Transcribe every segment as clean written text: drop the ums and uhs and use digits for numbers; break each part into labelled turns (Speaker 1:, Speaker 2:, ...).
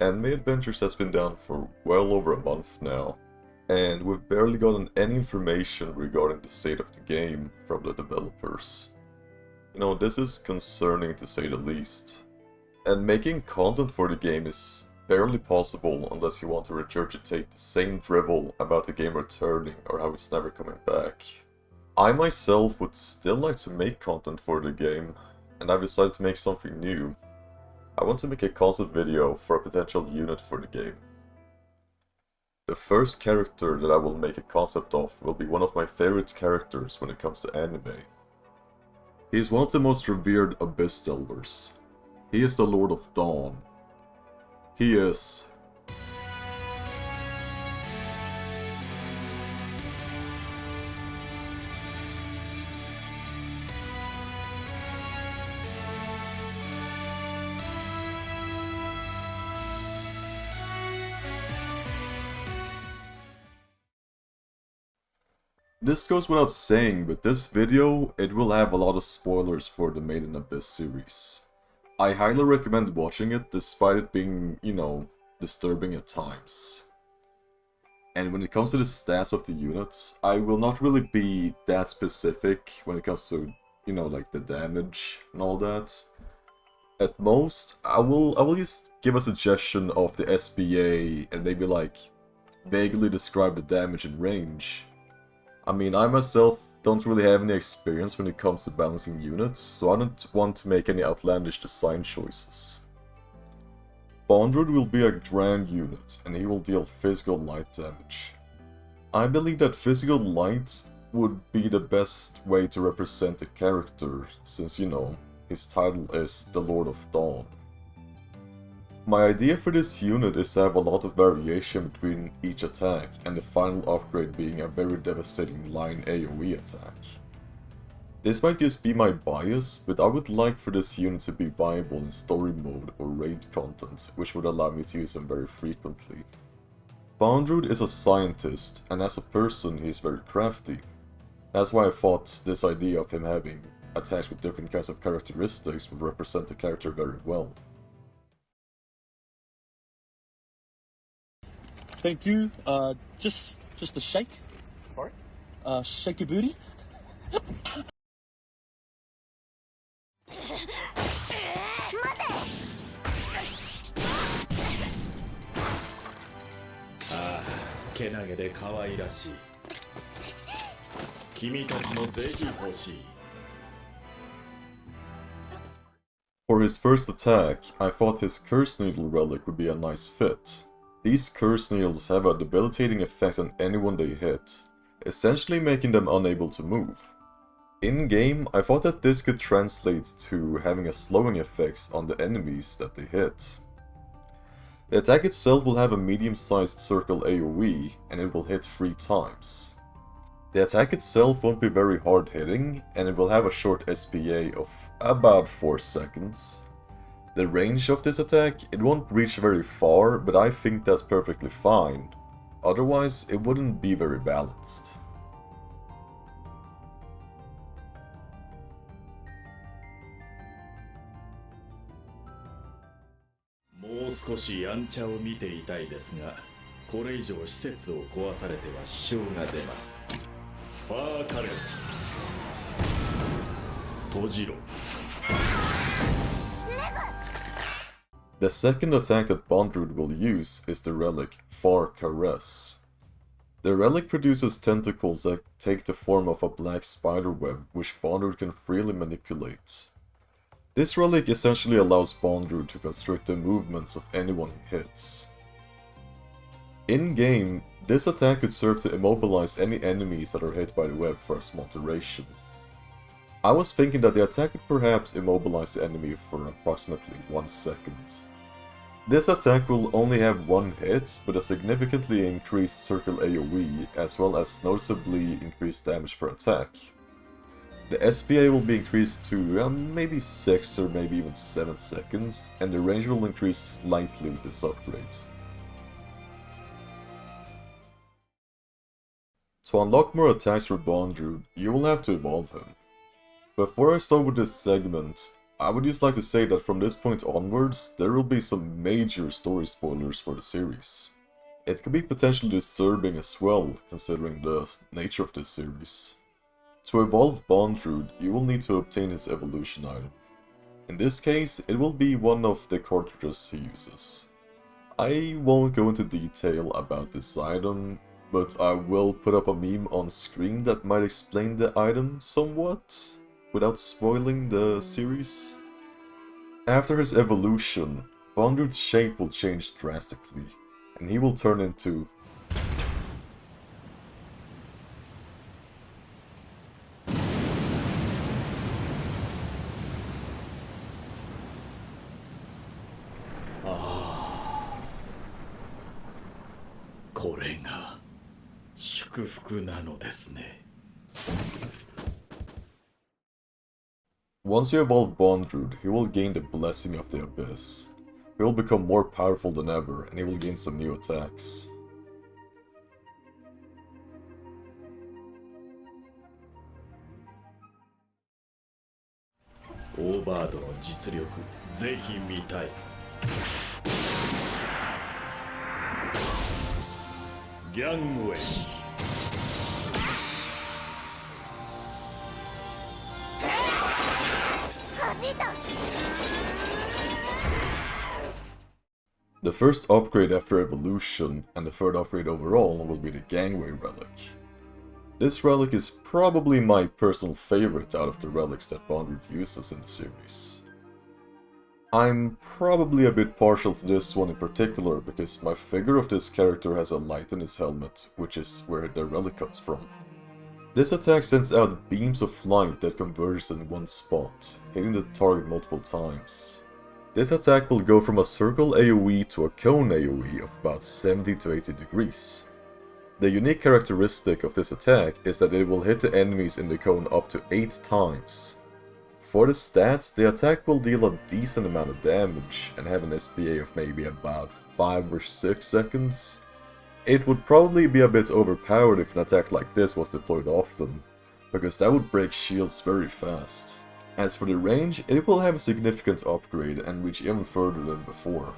Speaker 1: Anime Adventures has been down for well over a month now, and we've barely gotten any information regarding the state of the game from the developers. You know, this is concerning to say the least. And making content for the game is barely possible unless you want to regurgitate the same drivel about the game returning or how it's never coming back. I myself would still like to make content for the game, and I've decided to make something new. I want to make a concept video for a potential unit for the game. The first character that I will make a concept of will be one of my favorite characters when it comes to anime. He is one of the most revered Abyss Delvers. He is the Lord of Dawn. He is... This goes without saying, but this video, it will have a lot of spoilers for the Made in Abyss series. I highly recommend watching it, despite it being, you know, disturbing at times. And when it comes to the stats of the units, I will not really be that specific when it comes to, you know, like the damage and all that. At most, I will just give a suggestion of the SBA and maybe like vaguely describe the damage and range. I mean, I myself don't really have any experience when it comes to balancing units, so I don't want to make any outlandish design choices. Bondrewd will be a grand unit, and he will deal physical light damage. I believe that physical light would be the best way to represent the character, since, you know, his title is the Lord of Dawn. My idea for this unit is to have a lot of variation between each attack, and the final upgrade being a very devastating line AoE attack. This might just be my bias, but I would like for this unit to be viable in story mode or raid content, which would allow me to use him very frequently. Bondrewd is a scientist, and as a person he is very crafty. That's why I thought this idea of him having attacks with different kinds of characteristics would represent the character very well.
Speaker 2: Thank you. Just a shake.
Speaker 3: For
Speaker 2: Shake your booty.
Speaker 3: Ah, けなげで可愛らしい。君たちもぜひ欲しい。
Speaker 1: For his first attack, I thought his Curse Needle relic would be a nice fit. These Curse Needles have a debilitating effect on anyone they hit, essentially making them unable to move. In-game, I thought that this could translate to having a slowing effect on the enemies that they hit. The attack itself will have a medium-sized circle AoE, and it will hit 3 times. The attack itself won't be very hard hitting, and it will have a short SPA of about 4 seconds. The range of this attack, it won't reach very far, but I think that's perfectly fine. Otherwise, it wouldn't be very balanced.
Speaker 3: More 少しやんちゃを見ていたいですが、これ以上施設を壊されては支障が出ます。ファーカレス。閉じろ。
Speaker 1: The second attack that Bondrewd will use is the relic Farcuss. The relic produces tentacles that take the form of a black spiderweb, which Bondrewd can freely manipulate. This relic essentially allows Bondrewd to constrict the movements of anyone he hits. In-game, this attack could serve to immobilize any enemies that are hit by the web for a small duration. I was thinking that the attack could perhaps immobilize the enemy for approximately 1 second. This attack will only have 1 hit, but a significantly increased circle AoE, as well as noticeably increased damage per attack. The SPA will be increased to maybe 6 or maybe even 7 seconds, and the range will increase slightly with this upgrade. To unlock more attacks for Bondrewd, you will have to evolve him. Before I start with this segment, I would just like to say that from this point onwards, there will be some major story spoilers for the series. It could be potentially disturbing as well, considering the nature of this series. To evolve Bondrewd, you will need to obtain his evolution item. In this case, it will be one of the cartridges he uses. I won't go into detail about this item, but I will put up a meme on screen that might explain the item somewhat, without spoiling the series. After his evolution, Bondrewd's shape will change drastically, and he will turn into... Once you evolve Bondrewd, he will gain the Blessing of the Abyss. He will become more powerful than ever, and he will gain some new attacks. The first upgrade after evolution, and the third upgrade overall, will be the Gangway Relic. This relic is probably my personal favorite out of the relics that Bondrewd uses in the series. I'm probably a bit partial to this one in particular because my figure of this character has a light in his helmet, which is where the relic comes from. This attack sends out beams of light that converges in one spot, hitting the target multiple times. This attack will go from a circle AoE to a cone AoE of about 70 to 80 degrees. The unique characteristic of this attack is that it will hit the enemies in the cone up to 8 times. For the stats, the attack will deal a decent amount of damage and have an SPA of maybe about 5 or 6 seconds. It would probably be a bit overpowered if an attack like this was deployed often, because that would break shields very fast. As for the range, it will have a significant upgrade and reach even further than before.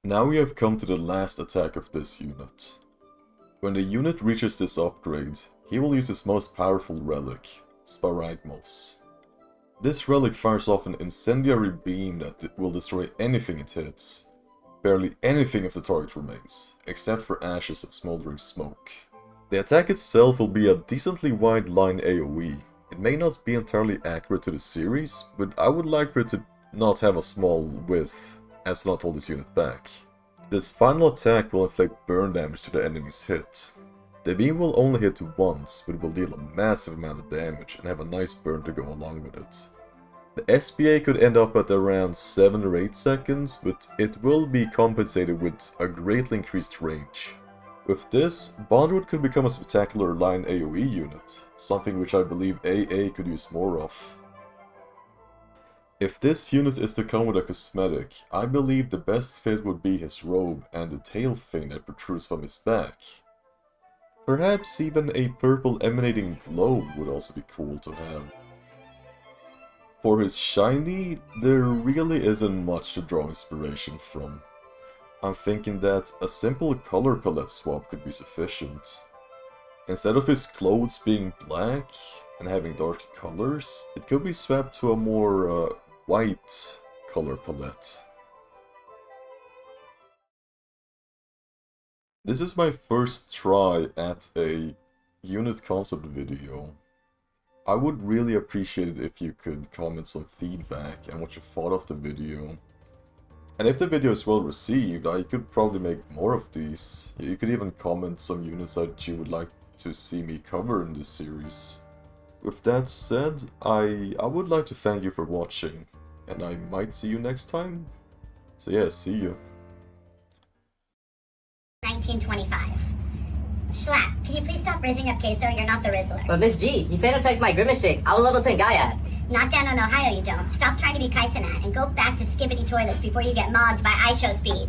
Speaker 1: Now we have come to the last attack of this unit. When the unit reaches this upgrade, he will use his most powerful relic, Sparagmos. This relic fires off an incendiary beam that will destroy anything it hits. Barely anything of the target remains, except for ashes and smoldering smoke. The attack itself will be a decently wide line AoE. It may not be entirely accurate to the series, but I would like for it to not have a small width, as to not hold this unit back. This final attack will inflict burn damage to the enemy's hit. The beam will only hit once, but it will deal a massive amount of damage and have a nice burn to go along with it. The SPA could end up at around 7 or 8 seconds, but it will be compensated with a greatly increased range. With this, Bondrewd could become a spectacular line AoE unit, something which I believe AA could use more of. If this unit is to come with a cosmetic, I believe the best fit would be his robe and the tail fin that protrudes from his back. Perhaps even a purple emanating globe would also be cool to have. For his shiny, there really isn't much to draw inspiration from. I'm thinking that a simple color palette swap could be sufficient. Instead of his clothes being black and having dark colors, it could be swapped to a more white color palette. This is my first try at a unit concept video. I would really appreciate it if you could comment some feedback and what you thought of the video. And if the video is well received, I could probably make more of these. You could even comment some units that you would like to see me cover in this series. With that said, I would like to thank you for watching, and I might see you next time. So yeah, see you.
Speaker 4: 1925. Schlapp, can you please stop raising up queso? You're not the Rizzler.
Speaker 5: But Miss G, you phenotypes my Grimace shake. I will level 10 Gaia.
Speaker 4: Not down on Ohio, you don't. Stop trying to be Kaisenat and go back to skibbity toilets before you get mogged by iShow speed.